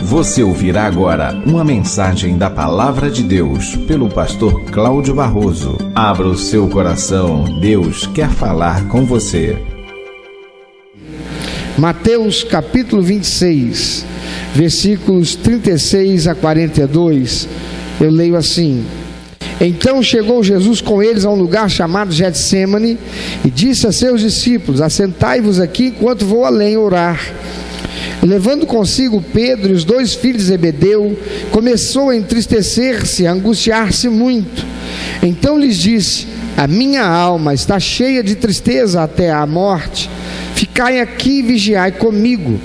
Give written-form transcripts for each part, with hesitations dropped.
Você ouvirá agora uma mensagem da Palavra de Deus pelo pastor Cláudio Barroso. Abra o seu coração, Deus quer falar com você. Mateus capítulo 26, versículos 36 a 42, eu leio assim: Então chegou Jesus com eles a um lugar chamado Getsêmani e disse a seus discípulos: Assentai-vos aqui enquanto vou além orar. E levando consigo Pedro e os 2 filhos de Zebedeu, começou a entristecer-se, a angustiar-se muito. Então lhes disse: A minha alma está cheia de tristeza até a morte. Ficai aqui e vigiai comigo.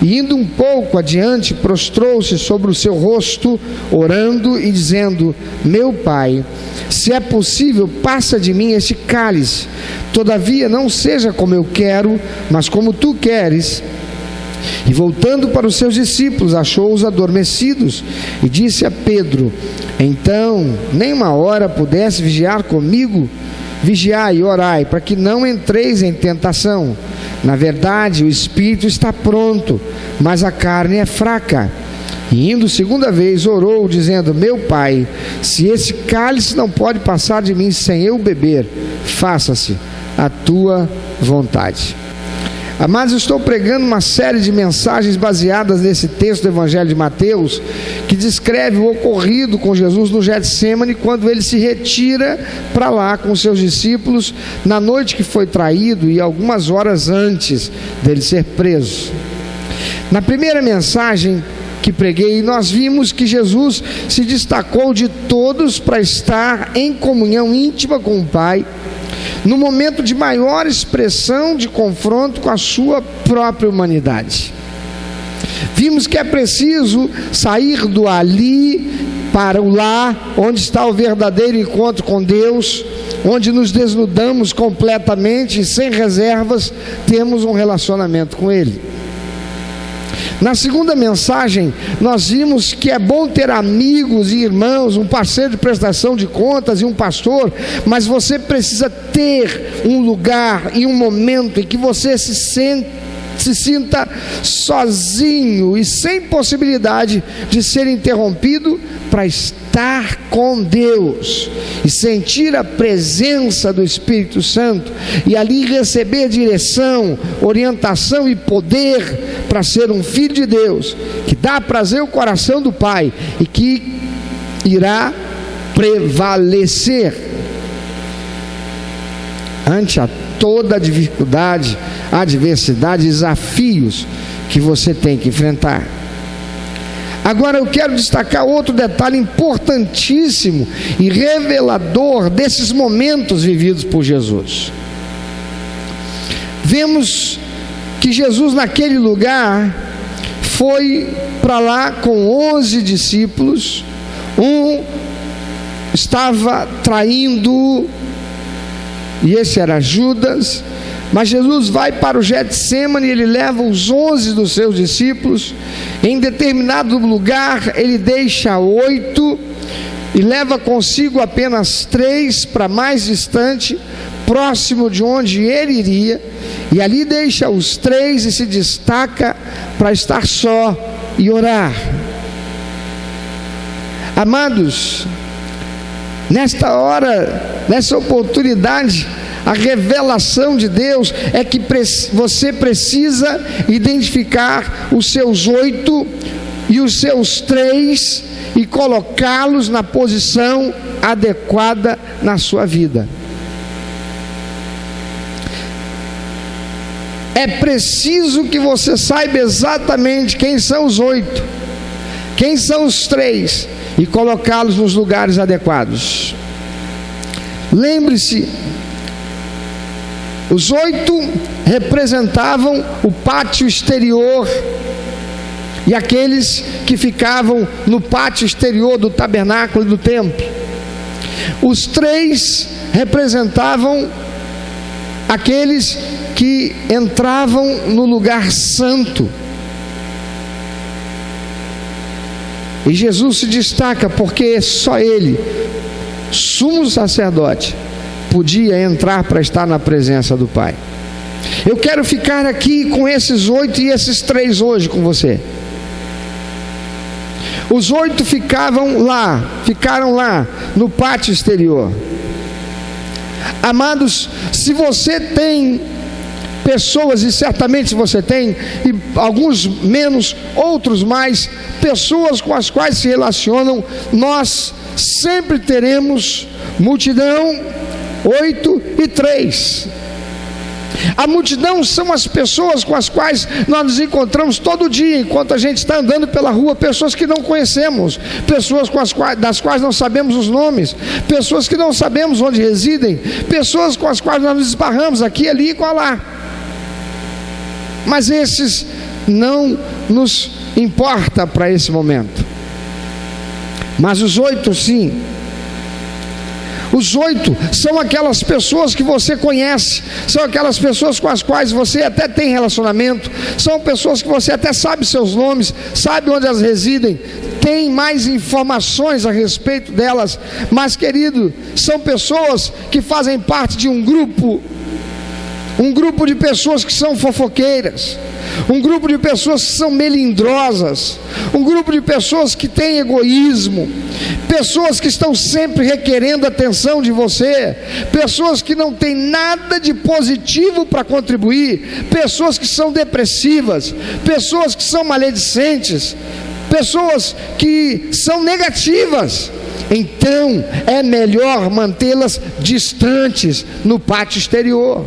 E indo um pouco adiante, prostrou-se sobre o seu rosto, orando e dizendo: Meu Pai, se é possível, passa de mim este cálice. Todavia não seja como eu quero, mas como tu queres. E voltando para os seus discípulos, achou-os adormecidos, e disse a Pedro: Então, nem uma hora pudesse vigiar comigo? Vigiai e orai, para que não entreis em tentação. Na verdade, o espírito está pronto, mas a carne é fraca. E indo segunda vez, orou, dizendo: Meu Pai, se esse cálice não pode passar de mim sem eu beber, faça-se a tua vontade. Amados, estou pregando uma série de mensagens baseadas nesse texto do Evangelho de Mateus, que descreve o ocorrido com Jesus no Getsêmani, quando ele se retira para lá com os seus discípulos, na noite que foi traído e algumas horas antes dele ser preso. Na primeira mensagem que preguei, nós vimos que Jesus se destacou de todos para estar em comunhão íntima com o Pai, no momento de maior expressão de confronto com a sua própria humanidade. Vimos que é preciso sair do ali para o lá, onde está o verdadeiro encontro com Deus, onde nos desnudamos completamente e sem reservas temos um relacionamento com Ele. Na segunda mensagem, nós vimos que é bom ter amigos e irmãos, um parceiro de prestação de contas e um pastor, mas você precisa ter um lugar e um momento em que você se sinta sozinho e sem possibilidade de ser interrompido, para estar com Deus e sentir a presença do Espírito Santo e ali receber direção, orientação e poder para ser um filho de Deus, que dá prazer ao coração do Pai e que irá prevalecer ante a toda dificuldade, adversidade, desafios que você tem que enfrentar. Agora eu quero destacar outro detalhe importantíssimo e revelador desses momentos vividos por Jesus. Vemos que Jesus naquele lugar foi para lá com 11 discípulos, um estava traindo, e esse era Judas. Mas Jesus vai para o Getsêmani e ele leva os 11 dos seus discípulos. Em determinado lugar ele deixa 8 e leva consigo apenas 3 para mais distante, próximo de onde ele iria, e ali deixa os 3 e se destaca para estar só e orar. Amados, nesta hora, nessa oportunidade, a revelação de Deus é que você precisa identificar os seus 8 e os seus 3 e colocá-los na posição adequada na sua vida. É preciso que você saiba exatamente quem são os 8, quem são os 3 e colocá-los nos lugares adequados. Lembre-se, os 8 representavam o pátio exterior e aqueles que ficavam no pátio exterior do tabernáculo e do templo. Os 3 representavam aqueles que entravam no lugar santo. E Jesus se destaca porque só ele, sumo sacerdote, podia entrar para estar na presença do Pai. Eu quero ficar aqui com esses 8 e esses 3 hoje com você. Os 8 ficaram lá no pátio exterior. Amados, se você tem pessoas, e certamente você tem, e alguns menos, outros mais, pessoas com as quais se relacionam, nós sempre teremos multidão, 8 e 3. A multidão são as pessoas com as quais nós nos encontramos todo dia, enquanto a gente está andando pela rua, pessoas que não conhecemos, pessoas das quais não sabemos os nomes, pessoas que não sabemos onde residem, pessoas com as quais nós nos esbarramos aqui, ali e colar. Mas esses não nos importa para esse momento. Mas os 8 sim. Os 8 são aquelas pessoas que você conhece, são aquelas pessoas com as quais você até tem relacionamento, são pessoas que você até sabe seus nomes, sabe onde elas residem, tem mais informações a respeito delas, mas querido, são pessoas que fazem parte de um grupo de pessoas que são fofoqueiras, um grupo de pessoas que são melindrosas, um grupo de pessoas que têm egoísmo, pessoas que estão sempre requerendo atenção de você, pessoas que não têm nada de positivo para contribuir, pessoas que são depressivas, pessoas que são maledicentes, pessoas que são negativas. Então é melhor mantê-las distantes no pátio exterior.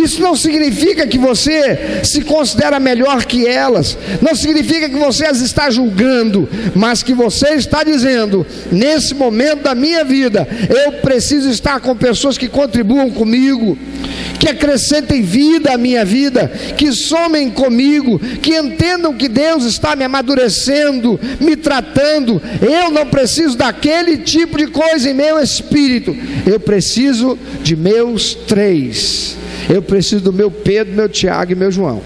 Isso não significa que você se considera melhor que elas, não significa que você as está julgando, mas que você está dizendo: nesse momento da minha vida, eu preciso estar com pessoas que contribuam comigo, que acrescentem vida à minha vida, que somem comigo, que entendam que Deus está me amadurecendo, me tratando. Eu não preciso daquele tipo de coisa em meu espírito, eu preciso de meus 3. Eu preciso do meu Pedro, meu Tiago e meu João.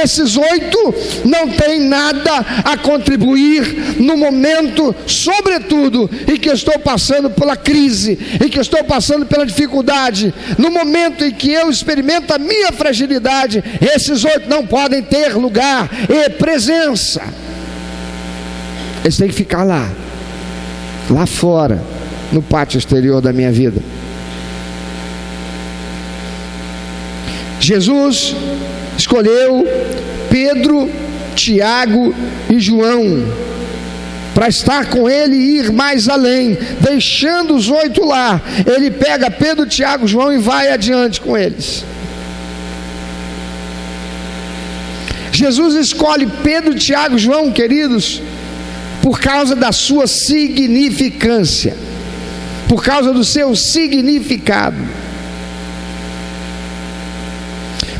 Esses 8 não têm nada a contribuir no momento, sobretudo, em que eu estou passando pela crise, em que eu estou passando pela dificuldade, no momento em que eu experimento a minha fragilidade. Esses 8 não podem ter lugar e presença. Eles têm que ficar lá fora, no pátio exterior da minha vida. Jesus escolheu Pedro, Tiago e João para estar com ele e ir mais além, deixando os 8 lá. Ele pega Pedro, Tiago, João e vai adiante com eles. Jesus escolhe Pedro, Tiago e João, queridos, por causa da sua significância, por causa do seu significado.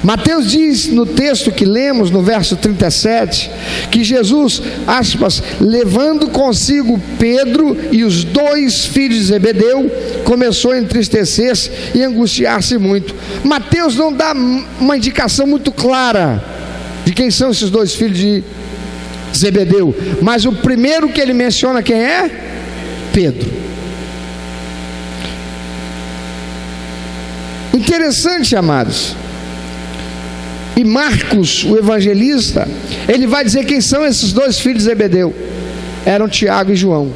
Mateus diz no texto que lemos, no verso 37, que Jesus, aspas, levando consigo Pedro e os 2 filhos de Zebedeu, começou a entristecer-se e angustiar-se muito. Mateus não dá uma indicação muito clara de quem são esses 2 filhos de Zebedeu, mas o primeiro que ele menciona quem é? Pedro. Interessante, amados. E Marcos, o evangelista, ele vai dizer quem são esses 2 filhos de Zebedeu. Eram Tiago e João.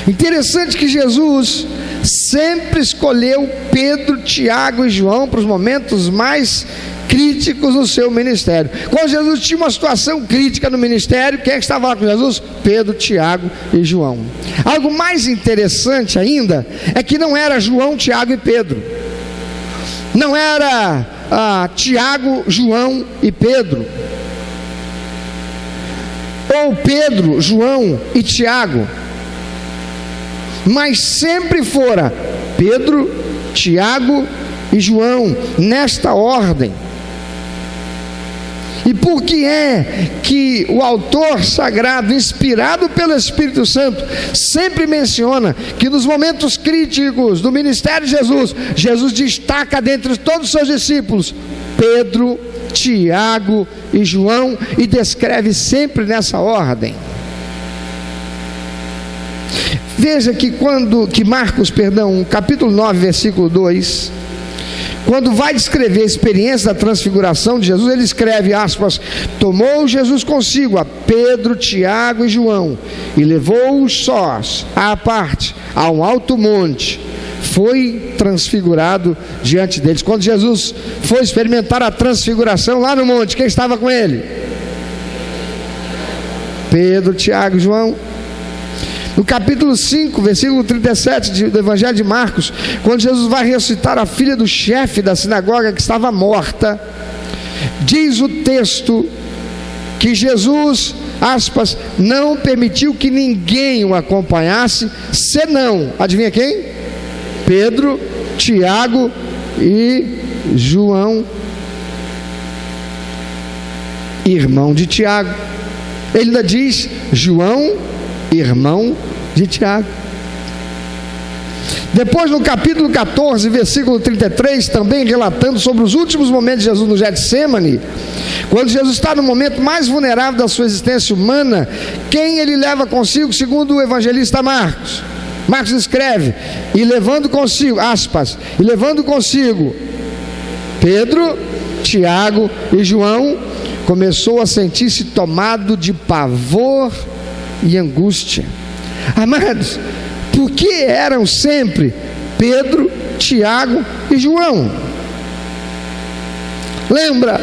Interessante que Jesus sempre escolheu Pedro, Tiago e João para os momentos mais críticos no seu ministério. Quando Jesus tinha uma situação crítica no ministério, quem é que estava lá com Jesus? Pedro, Tiago e João. Algo mais interessante ainda é que não era João, Tiago e Pedro. Não era Tiago, João e Pedro, ou Pedro, João e Tiago, mas sempre fora Pedro, Tiago e João, nesta ordem. E por que é que o autor sagrado, inspirado pelo Espírito Santo, sempre menciona que nos momentos críticos do ministério de Jesus, Jesus destaca dentre todos os seus discípulos Pedro, Tiago e João, e descreve sempre nessa ordem? Veja que Marcos, capítulo 9, versículo 2, quando vai descrever a experiência da transfiguração de Jesus, ele escreve, aspas, tomou Jesus consigo a Pedro, Tiago e João, e levou-os sós, à parte, a um alto monte, foi transfigurado diante deles. Quando Jesus foi experimentar a transfiguração lá no monte, quem estava com ele? Pedro, Tiago e João. No capítulo 5, versículo 37 do Evangelho de Marcos, quando Jesus vai ressuscitar a filha do chefe da sinagoga que estava morta, diz o texto que Jesus, aspas, não permitiu que ninguém o acompanhasse, senão, adivinha quem? Pedro, Tiago e João, irmão de Tiago. Ele ainda diz João, irmão de Tiago. Depois, no capítulo 14, versículo 33, também relatando sobre os últimos momentos de Jesus no Getsêmani, quando Jesus está no momento mais vulnerável da sua existência humana, quem ele leva consigo, segundo o evangelista Marcos? Marcos escreve, e levando consigo, aspas, e levando consigo Pedro, Tiago e João, começou a sentir-se tomado de pavor e angústia. Amados, por que eram sempre Pedro, Tiago e João? Lembra,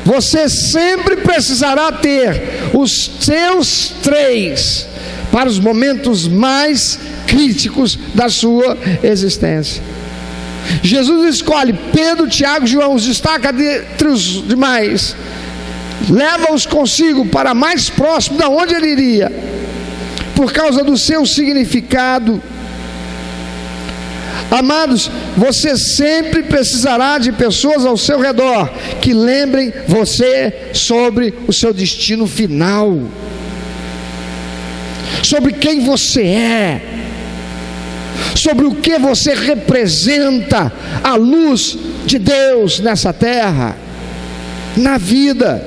você sempre precisará ter os seus três para os momentos mais críticos da sua existência. Jesus escolhe Pedro, Tiago e João, os destaca entre os demais, leva-os consigo para mais próximo da onde ele iria, por causa do seu significado. Amados, você sempre precisará de pessoas ao seu redor que lembrem você sobre o seu destino final, sobre quem você é, sobre o que você representa à luz de Deus nessa terra, na vida.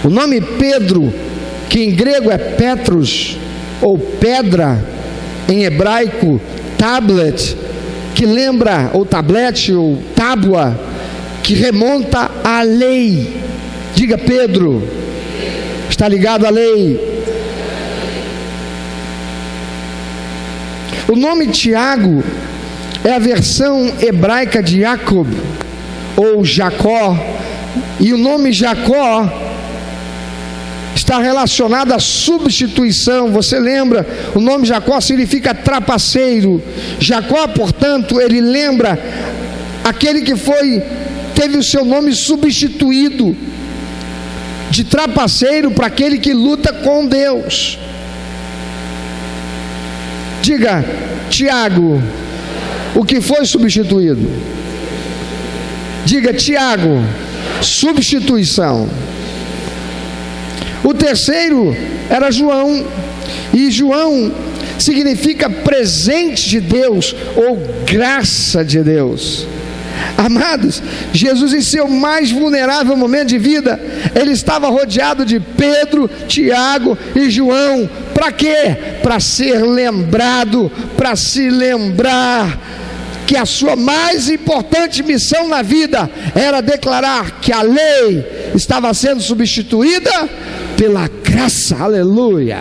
O nome Pedro, que em grego é Petros, ou pedra, em hebraico tablet, que lembra, ou tablete, ou tábua, que remonta à lei. Diga Pedro, está ligado à lei. O nome Tiago é a versão hebraica de Jacob, ou Jacó, e o nome Jacó está relacionado à substituição. Você lembra, o nome Jacó significa trapaceiro. Jacó, portanto, ele lembra aquele que teve o seu nome substituído de trapaceiro para aquele que luta com Deus. Diga, Tiago, o que foi substituído? Diga, Tiago, substituição. O terceiro era João, e João significa presente de Deus ou graça de Deus. Amados, Jesus em seu mais vulnerável momento de vida, ele estava rodeado de Pedro, Tiago e João. Para quê? Para ser lembrado, para se lembrar que a sua mais importante missão na vida era declarar que a lei estava sendo substituída pela graça. Aleluia.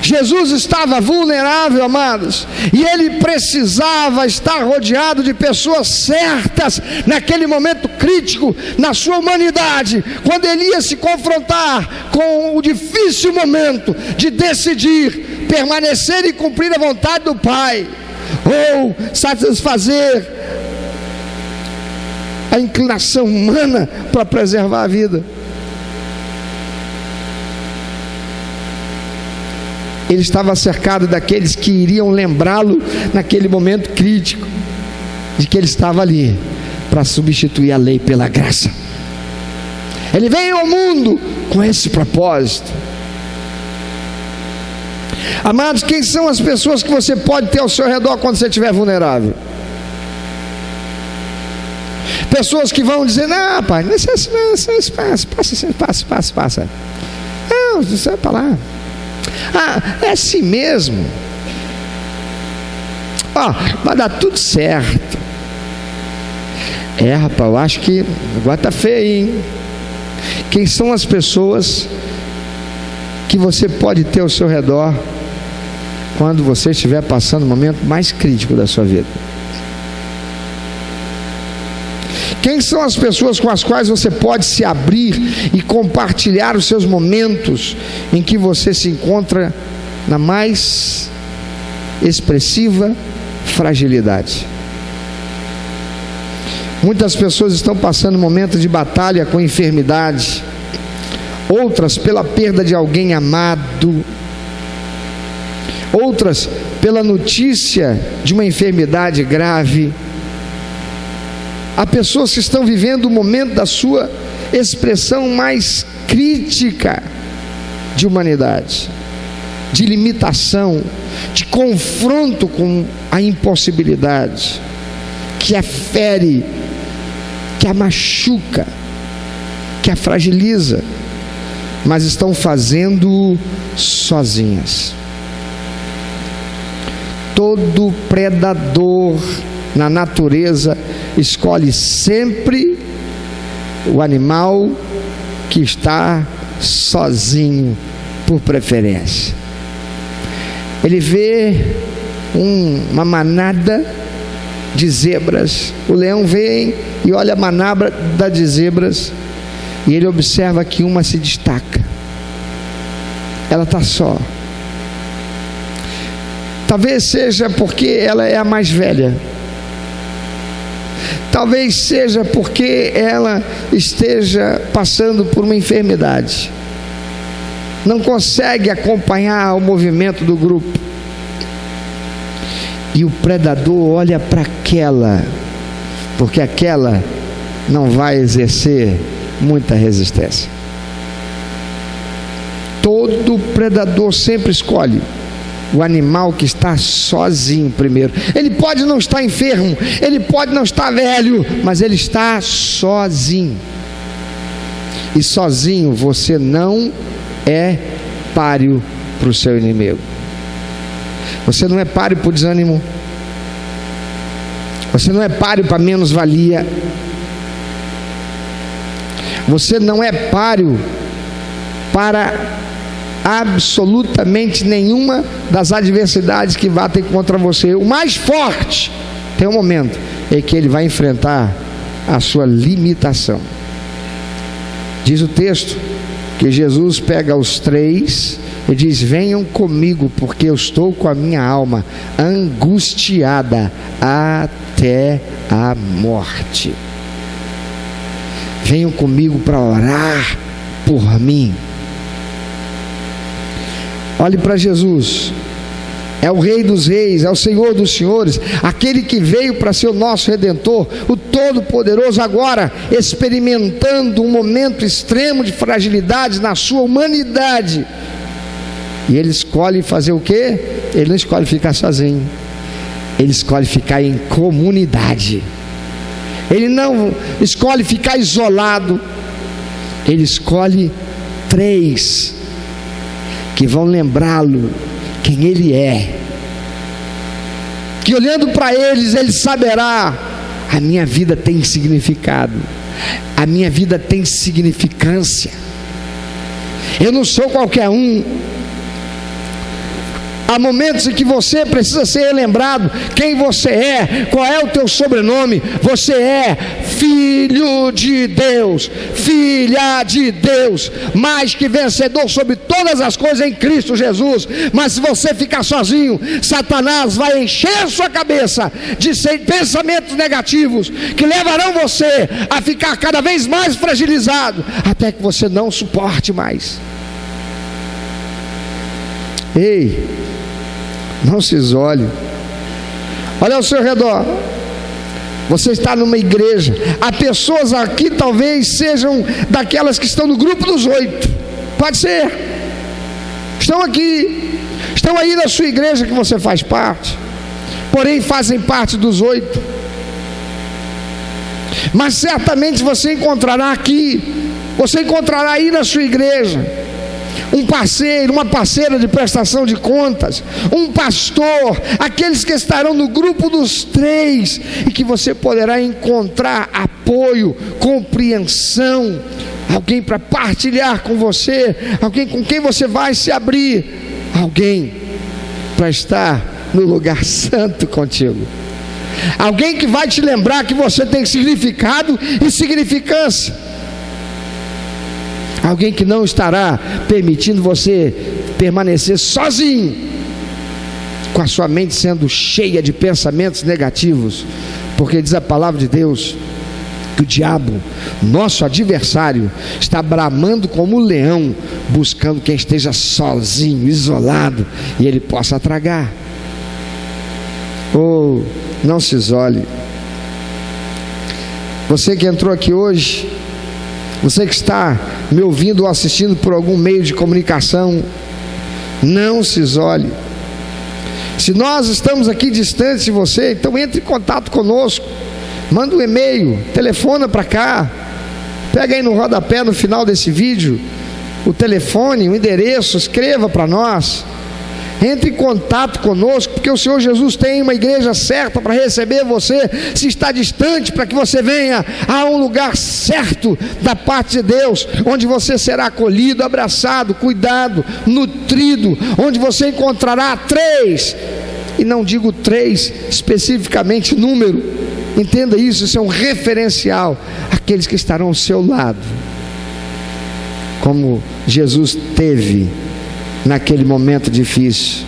Jesus estava vulnerável, amados, e ele precisava estar rodeado de pessoas certas naquele momento crítico na sua humanidade, quando ele ia se confrontar com o difícil momento de decidir permanecer e cumprir a vontade do Pai, ou satisfazer a inclinação humana para preservar a vida. Ele estava cercado daqueles que iriam lembrá-lo naquele momento crítico, de que ele estava ali para substituir a lei pela graça. Ele veio ao mundo com esse propósito. Amados, quem são as pessoas que você pode ter ao seu redor quando você estiver vulnerável? Pessoas que vão dizer: não, pai, não, passa. Não, você vai para lá. Ah, é assim mesmo. vai dar tudo certo. Rapaz, eu acho que agora tá feio, hein? Quem são as pessoas que você pode ter ao seu redor quando você estiver passando o momento mais crítico da sua vida? Quem são as pessoas com as quais você pode se abrir e compartilhar os seus momentos em que você se encontra na mais expressiva fragilidade? Muitas pessoas estão passando um momento de batalha com enfermidade, outras pela perda de alguém amado, outras pela notícia de uma enfermidade grave. Há pessoas que estão vivendo o momento da sua expressão mais crítica de humanidade, de limitação, de confronto com a impossibilidade, que a fere, que a machuca, que a fragiliza, mas estão fazendo sozinhas. Todo predador na natureza escolhe sempre o animal que está sozinho, por preferência. Ele vê uma manada de zebras, o leão vem e olha a manada de zebras, e ele observa que uma se destaca, ela está só. Talvez seja porque ela é a mais velha, talvez seja porque ela esteja passando por uma enfermidade, não consegue acompanhar o movimento do grupo, e o predador olha para aquela, porque aquela não vai exercer muita resistência. Todo predador sempre escolhe o animal que está sozinho primeiro. Ele pode não estar enfermo, ele pode não estar velho, mas ele está sozinho. E sozinho você não é páreo para o seu inimigo. Você não é páreo para o desânimo, você não é páreo para menos-valia, você não é páreo para absolutamente nenhuma das adversidades que batem contra você. O mais forte tem um momento em que ele vai enfrentar a sua limitação. Diz o texto que Jesus pega os três e diz: venham comigo, porque eu estou com a minha alma angustiada até a morte. Venham comigo para orar por mim. Olhe para Jesus, é o Rei dos Reis, é o Senhor dos Senhores, aquele que veio para ser o nosso Redentor, o Todo-Poderoso, agora experimentando um momento extremo de fragilidade na sua humanidade. E ele escolhe fazer o quê? Ele não escolhe ficar sozinho, ele escolhe ficar em comunidade. Ele não escolhe ficar isolado, ele escolhe três que vão lembrá-lo quem ele é, que olhando para eles ele saberá: a minha vida tem significado, a minha vida tem significância, eu não sou qualquer um. Há momentos em que você precisa ser lembrado quem você é, qual é o teu sobrenome. Você é filho de Deus, filha de Deus, mais que vencedor sobre todas as coisas em Cristo Jesus. Mas se você ficar sozinho, Satanás vai encher sua cabeça de pensamentos negativos que levarão você a ficar cada vez mais fragilizado, até que você não suporte mais. Ei, não se isole. Olha ao seu redor. Você está numa igreja. Há pessoas aqui, talvez sejam daquelas que estão no grupo dos 8. Pode ser. Estão aqui. Estão aí na sua igreja que você faz parte. Porém fazem parte dos 8. Mas certamente você encontrará aqui, você encontrará aí na sua igreja um parceiro, uma parceira de prestação de contas, um pastor, aqueles que estarão no grupo dos 3 e que você poderá encontrar apoio, compreensão, alguém para partilhar com você, alguém com quem você vai se abrir, alguém para estar no lugar santo contigo, alguém que vai te lembrar que você tem significado e significância, alguém que não estará permitindo você permanecer sozinho, com a sua mente sendo cheia de pensamentos negativos, porque diz a palavra de Deus que o diabo, nosso adversário, está bramando como um leão, buscando quem esteja sozinho, isolado, e ele possa tragar. Oh, não se isole. Você que entrou aqui hoje, você que está me ouvindo ou assistindo por algum meio de comunicação, não se isole. Se nós estamos aqui distantes de você, então entre em contato conosco, manda um e-mail, telefona para cá, pega aí no rodapé no final desse vídeo o telefone, o endereço, escreva para nós, entre em contato conosco, porque o Senhor Jesus tem uma igreja certa para receber você. Se está distante, para que você venha a um lugar certo da parte de Deus, onde você será acolhido, abraçado, cuidado, nutrido, onde você encontrará 3, e não digo 3 especificamente número, entenda isso, isso é um referencial, aqueles que estarão ao seu lado, como Jesus teve naquele momento difícil.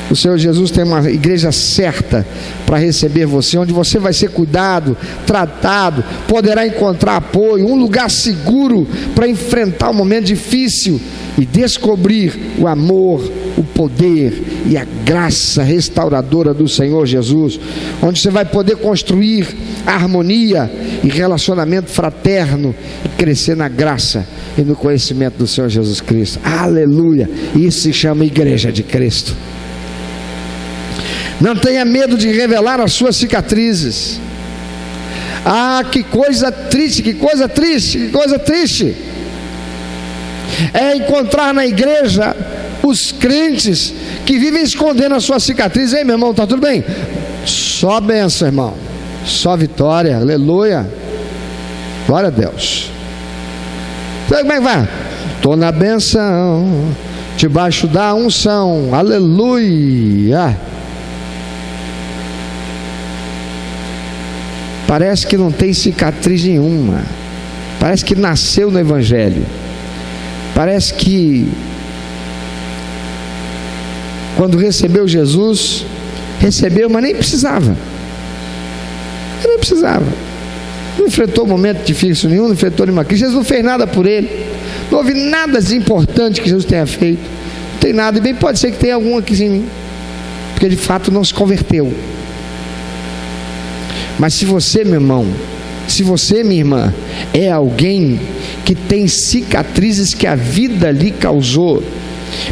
O Senhor Jesus tem uma igreja certa para receber você, onde você vai ser cuidado, tratado, poderá encontrar apoio, um lugar seguro para enfrentar um momento difícil e descobrir o amor, o poder e a graça restauradora do Senhor Jesus, onde você vai poder construir harmonia e relacionamento fraterno e crescer na graça e no conhecimento do Senhor Jesus Cristo. Aleluia! Isso se chama Igreja de Cristo. Não tenha medo de revelar as suas cicatrizes. Ah, que coisa triste, que coisa triste, que coisa triste é encontrar na igreja os crentes que vivem escondendo as suas cicatrizes. Ei, meu irmão, tá tudo bem? Só bênção, irmão, só vitória, aleluia, glória a Deus. Então, como é que vai? Estou na benção, debaixo da unção, aleluia. Parece que não tem cicatriz nenhuma, parece que nasceu no Evangelho, parece que quando recebeu Jesus, recebeu, mas nem precisava, não enfrentou momento difícil nenhum, não enfrentou nenhuma crise, Jesus não fez nada por ele, não houve nada de importante que Jesus tenha feito, não tem nada, e bem pode ser que tenha algum aqui em mim, porque de fato não se converteu. Mas se você, meu irmão, se você, minha irmã, é alguém que tem cicatrizes que a vida lhe causou,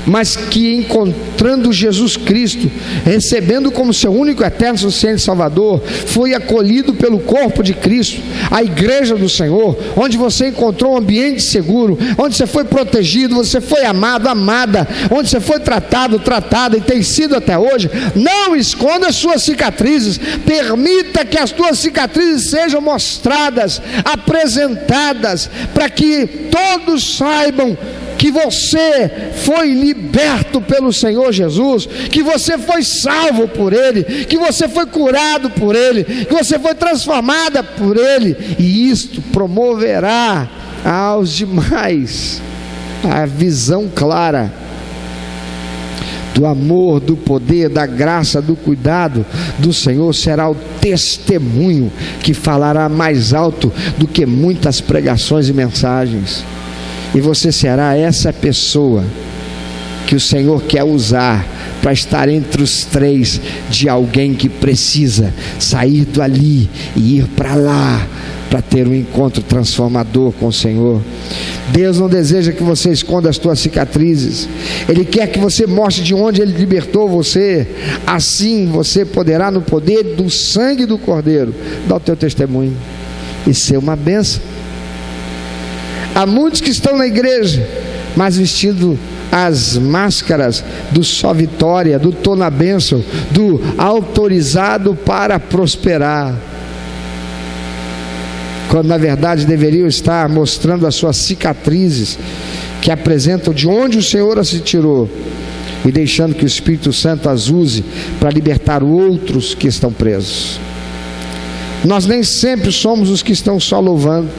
mas que encontrando Jesus Cristo, recebendo como seu único, eterno, suficiente Salvador, foi acolhido pelo corpo de Cristo, a igreja do Senhor, onde você encontrou um ambiente seguro, onde você foi protegido, você foi amado, amada, onde você foi tratado, tratada e tem sido até hoje. Não esconda as suas cicatrizes, permita que as suas cicatrizes sejam mostradas, apresentadas, para que todos saibam que você foi liberto pelo Senhor Jesus, que você foi salvo por Ele, que você foi curado por Ele, que você foi transformada por Ele, e isto promoverá aos demais a visão clara do amor, do poder, da graça, do cuidado do Senhor. Será o testemunho que falará mais alto do que muitas pregações e mensagens. E você será essa pessoa que o Senhor quer usar para estar entre os 3 de alguém que precisa sair dali e ir para lá, para ter um encontro transformador com o Senhor. Deus não deseja que você esconda as tuas cicatrizes, Ele quer que você mostre de onde Ele libertou você. Assim você poderá, no poder do sangue do Cordeiro, dar o teu testemunho e ser uma bênção. Há muitos que estão na igreja, mas vestindo as máscaras do só vitória, do tô na bênção, do autorizado para prosperar, quando na verdade deveriam estar mostrando as suas cicatrizes, que apresentam de onde o Senhor as tirou, e deixando que o Espírito Santo as use para libertar outros que estão presos. Nós nem sempre somos os que estão só louvando,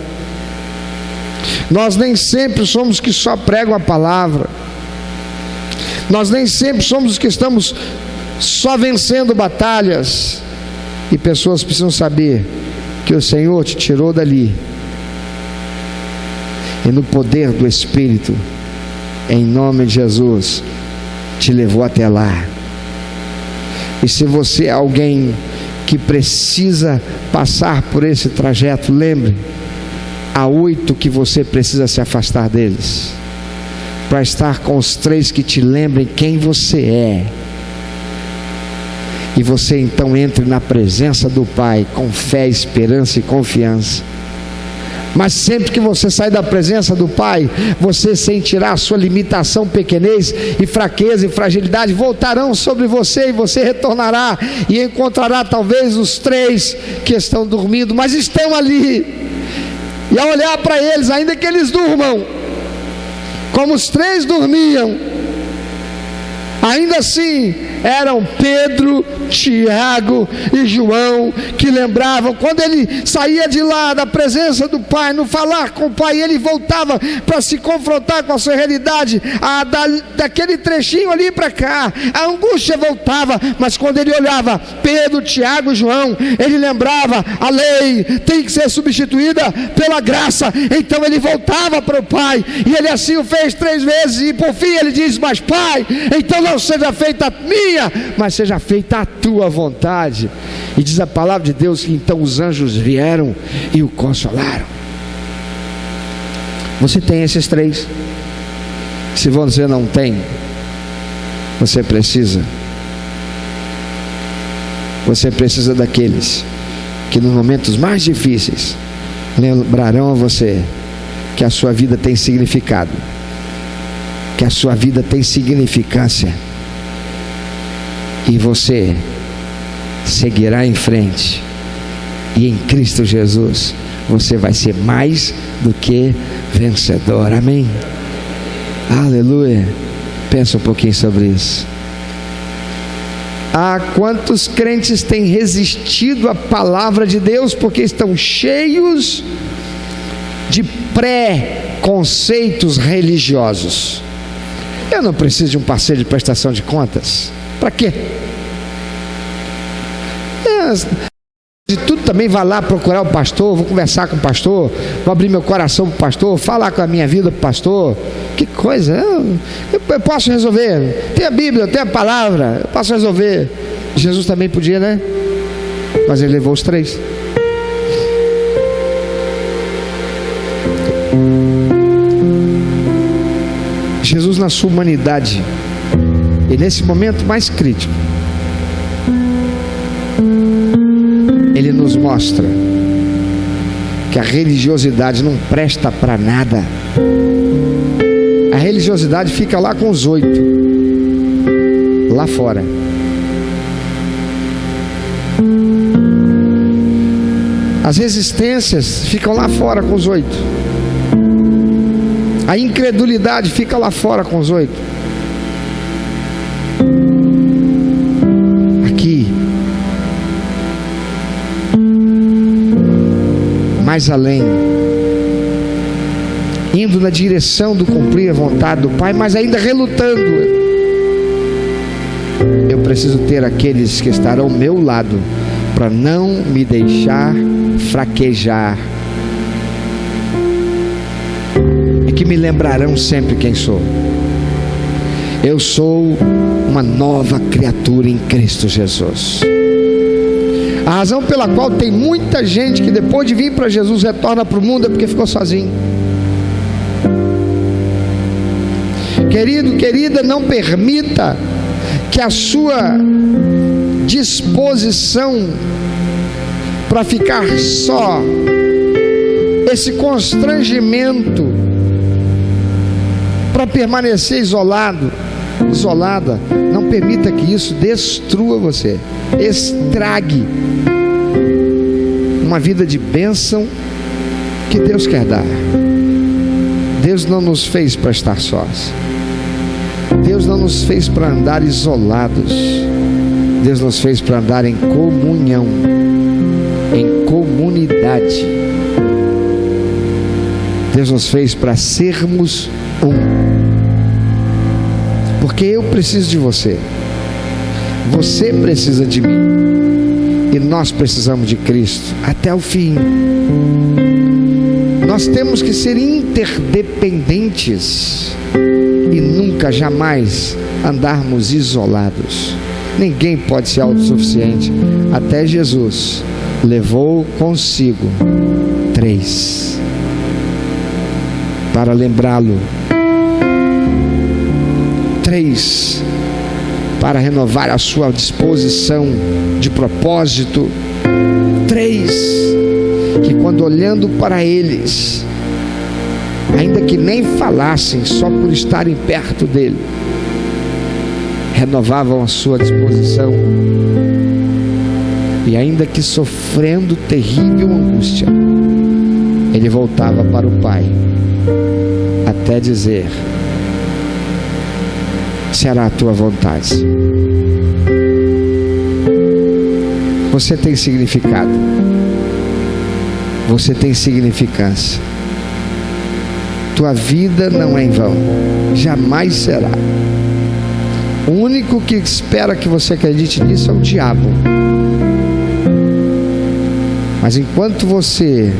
nós nem sempre somos os que só pregam a palavra, nós nem sempre somos os que estamos só vencendo batalhas. E pessoas precisam saber que o Senhor te tirou dali, e no poder do Espírito, em nome de Jesus, te levou até lá. E se você é alguém que precisa passar por esse trajeto, lembre, há 8 que você precisa se afastar deles, para estar com os 3 que te lembrem quem você é, e você então entre na presença do Pai com fé, esperança e confiança. Mas sempre que você sai da presença do Pai, você sentirá a sua limitação, pequenez e fraqueza e fragilidade voltarão sobre você, e você retornará e encontrará talvez os 3 que estão dormindo, mas estão ali, e ao olhar para eles, ainda que eles durmam como os 3 dormiam, ainda assim eram Pedro, Tiago e João, que lembravam, quando ele saía de lá da presença do Pai, no falar com o Pai, ele voltava para se confrontar com a sua realidade, daquele trechinho ali para cá, a angústia voltava, mas quando ele olhava Pedro, Tiago e João, ele lembrava, a lei tem que ser substituída pela graça. Então ele voltava para o Pai, e ele assim o fez 3 vezes, e por fim ele diz: mas Pai, então não seja feita a minha, mas seja feita a tua vontade. E diz a palavra de Deus que então os anjos vieram e o consolaram. Você tem esses 3? Se você não tem, você precisa daqueles que nos momentos mais difíceis lembrarão a você que a sua vida tem significado, que a sua vida tem significância, e você seguirá em frente, e em Cristo Jesus você vai ser mais do que vencedor. Amém? Aleluia. Pensa um pouquinho sobre isso. Quantos crentes têm resistido à palavra de Deus porque estão cheios de pré-conceitos religiosos? Eu não preciso de um parceiro de prestação de contas. Para quê? De tudo também vai lá procurar o pastor, vou conversar com o pastor, vou abrir meu coração para o pastor, falar com a minha vida para o pastor. Que coisa, eu posso resolver. Tem a Bíblia, tem a palavra, eu posso resolver. Jesus também podia, né? Mas ele levou os 3. Jesus, na sua humanidade, e nesse momento mais crítico, ele nos mostra que a religiosidade não presta para nada. A religiosidade fica lá com os 8, lá fora. As resistências ficam lá fora com os 8. A incredulidade fica lá fora com os 8. Aqui, mais além, indo na direção do cumprir a vontade do Pai, mas ainda relutando, eu preciso ter aqueles que estarão ao meu lado para não me deixar fraquejar, e que me lembrarão sempre quem sou. Eu sou uma nova criatura em Cristo Jesus. A razão pela qual tem muita gente que depois de vir para Jesus retorna para o mundo é porque ficou sozinho. Querido, querida, não permita que a sua disposição para ficar só, esse constrangimento para para permanecer isolado, isolada. Não permita que isso destrua você, estrague uma vida de bênção que Deus quer dar. Deus não nos fez para estar sós. Deus não nos fez para andar isolados. Deus nos fez para andar em comunhão, em comunidade. Deus nos fez para sermos um. Porque eu preciso de você. Você precisa de mim. E nós precisamos de Cristo até o fim. Nós temos que ser interdependentes e nunca, jamais andarmos isolados. Ninguém pode ser autossuficiente. Até Jesus levou consigo 3 para lembrá-lo, 3 para renovar a sua disposição de propósito, 3 que quando olhando para eles, ainda que nem falassem, só por estarem perto dele, renovavam a sua disposição, e ainda que sofrendo terrível angústia, ele voltava para o Pai, até dizer: será a tua vontade. Você tem significado, você tem significância. Tua vida não é em vão, jamais será. O único que espera que você acredite nisso é o diabo. Mas enquanto você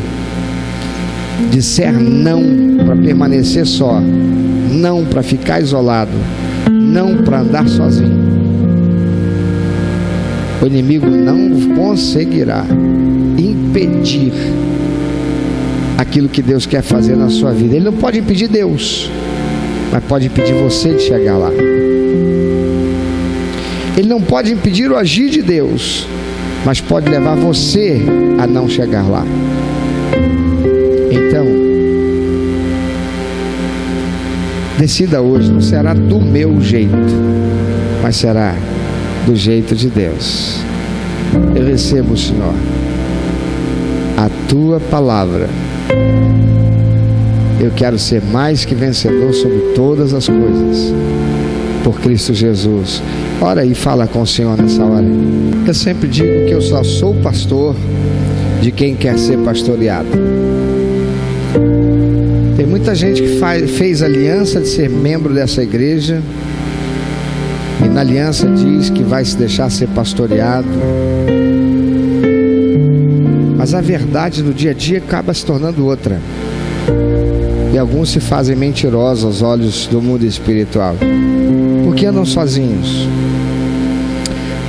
disser não para permanecer só, não para ficar isolado, não para andar sozinho, o inimigo não conseguirá impedir aquilo que Deus quer fazer na sua vida. Ele não pode impedir Deus, mas pode impedir você de chegar lá. Ele não pode impedir o agir de Deus, mas pode levar você a não chegar lá. Então, decida hoje, não será do meu jeito, mas será do jeito de Deus. Eu recebo, Senhor, a tua palavra. Eu quero ser mais que vencedor sobre todas as coisas, por Cristo Jesus. Ora aí, fala com o Senhor nessa hora. Eu sempre digo que eu só sou pastor de quem quer ser pastoreado. Tem muita gente que fez aliança de ser membro dessa igreja, e na aliança diz que vai se deixar ser pastoreado, mas a verdade no dia a dia acaba se tornando outra, e alguns se fazem mentirosos aos olhos do mundo espiritual, porque andam sozinhos.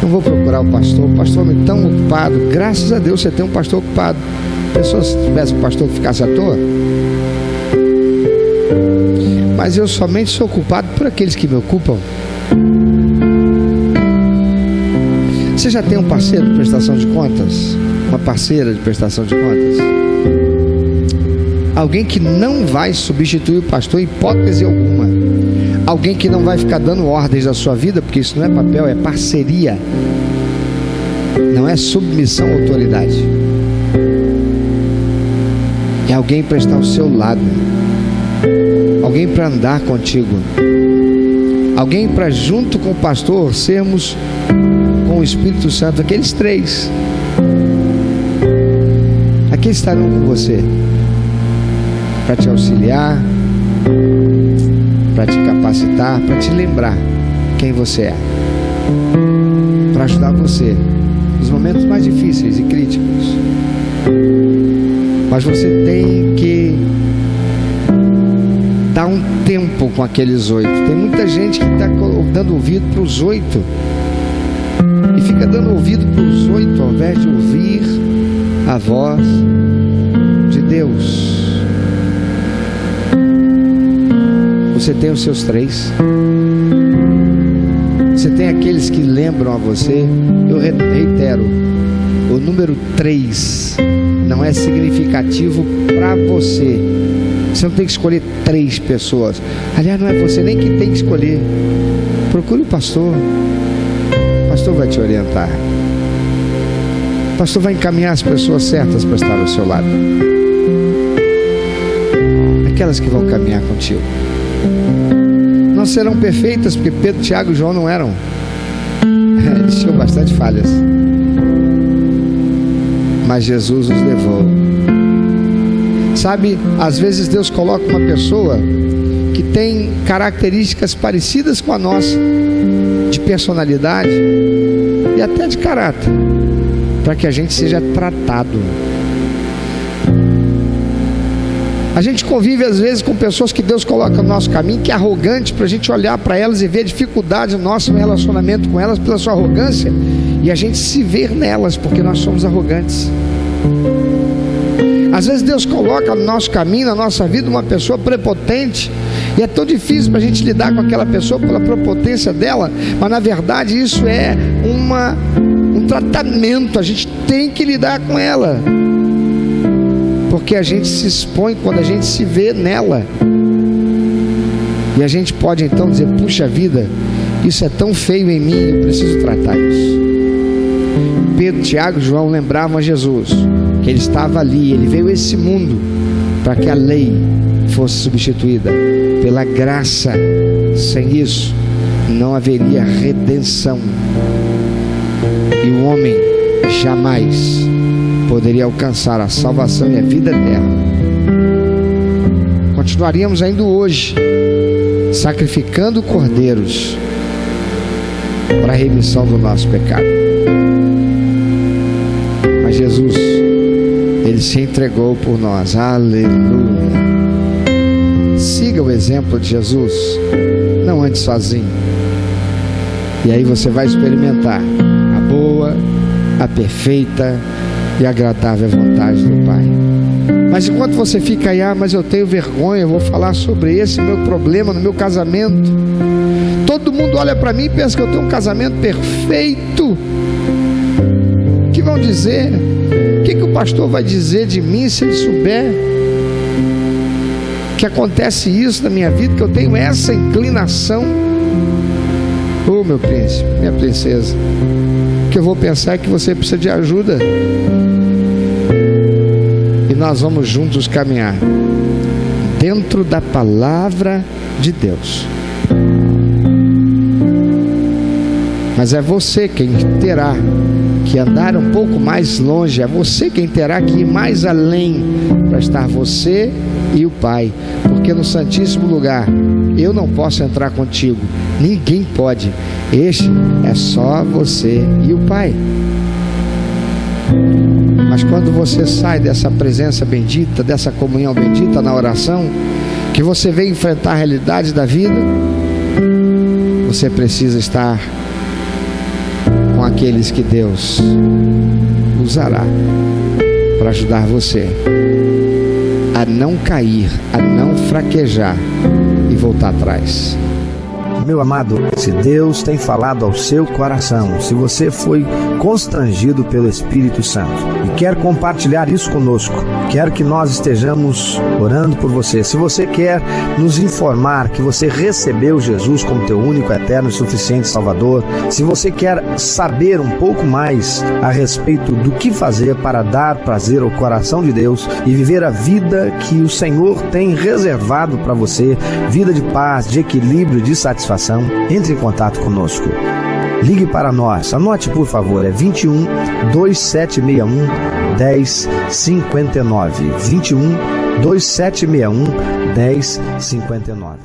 Não vou procurar o pastor é tão ocupado. Graças a Deus você tem um pastor ocupado. Pensou se tivesse um pastor que ficasse à toa? Mas eu somente sou ocupado por aqueles que me ocupam. Você já tem um parceiro de prestação de contas? Uma parceira de prestação de contas? Alguém que não vai substituir o pastor em hipótese alguma. Alguém que não vai ficar dando ordens à sua vida, porque isso não é papel, é parceria. Não é submissão à autoridade. É alguém para estar ao seu lado. Alguém para andar contigo. Alguém para, junto com o pastor, sermos com o Espírito Santo, aqueles 3. Aqui estarão com você para te auxiliar, para te capacitar, para te lembrar quem você é, para ajudar você nos momentos mais difíceis e críticos. Mas você tem que dar um tempo com aqueles 8. Tem muita gente que está dando ouvido para os 8 e fica dando ouvido para os 8 ao invés de ouvir a voz de Deus. Você tem os seus 3. Você tem aqueles que lembram a você. Eu reitero, o número 3 não é significativo para você, Você não tem que escolher 3 pessoas. Aliás, não é você nem que tem que escolher. Procure o pastor. O pastor vai te orientar. O pastor vai encaminhar as pessoas certas para estar ao seu lado. Aquelas que vão caminhar contigo. Não serão perfeitas, porque Pedro, Tiago e João não eram. Eles tinham bastante falhas. Mas Jesus os levou. Sabe, às vezes Deus coloca uma pessoa que tem características parecidas com a nossa, de personalidade e até de caráter, para que a gente seja tratado. A gente convive às vezes com pessoas que Deus coloca no nosso caminho, que é arrogante, para a gente olhar para elas e ver a dificuldade nossa no relacionamento com elas pela sua arrogância, e a gente se ver nelas porque nós somos arrogantes. Às vezes Deus coloca no nosso caminho, na nossa vida, uma pessoa prepotente, e é tão difícil para a gente lidar com aquela pessoa pela prepotência dela, mas na verdade isso é um tratamento. A gente tem que lidar com ela, porque a gente se expõe quando a gente se vê nela, e a gente pode então dizer: puxa vida, isso é tão feio em mim, eu preciso tratar isso. Pedro, Tiago e João lembravam a Jesus que ele estava ali, ele veio a esse mundo para que a lei fosse substituída pela graça. Sem isso não haveria redenção, e o homem jamais poderia alcançar a salvação e a vida eterna. Continuaríamos ainda hoje sacrificando cordeiros para a remissão do nosso pecado. Mas Jesus, ele se entregou por nós. Aleluia. Siga o exemplo de Jesus, não ande sozinho, e aí você vai experimentar a boa, a perfeita e agradável vontade do Pai. Mas enquanto você fica aí: mas eu tenho vergonha, eu vou falar sobre esse meu problema no meu casamento, todo mundo olha para mim e pensa que eu tenho um casamento perfeito, o que vão dizer? O que o pastor vai dizer de mim se ele souber que acontece isso na minha vida, que eu tenho essa inclinação? Oh, meu príncipe, minha princesa, o que eu vou pensar é que você precisa de ajuda, e nós vamos juntos caminhar dentro da palavra de Deus. Mas é você quem terá que andar um pouco mais longe, é você quem terá que ir mais além, para estar você e o Pai, porque no Santíssimo Lugar eu não posso entrar contigo, ninguém pode, este é só você e o Pai. Mas quando você sai dessa presença bendita, dessa comunhão bendita na oração, que você vem enfrentar a realidade da vida, você precisa estar com aqueles que Deus usará para ajudar você a não cair, a não fraquejar e voltar atrás. Meu amado, se Deus tem falado ao seu coração, se você foi constrangido pelo Espírito Santo e quer compartilhar isso conosco, quero que nós estejamos orando por você. Se você quer nos informar que você recebeu Jesus como teu único, eterno e suficiente Salvador, se você quer saber um pouco mais a respeito do que fazer para dar prazer ao coração de Deus e viver a vida que o Senhor tem reservado para você, vida de paz, de equilíbrio, de satisfação, entre em contato conosco. Ligue para nós, anote por favor, é 21 2761 1059, 21 2761 1059.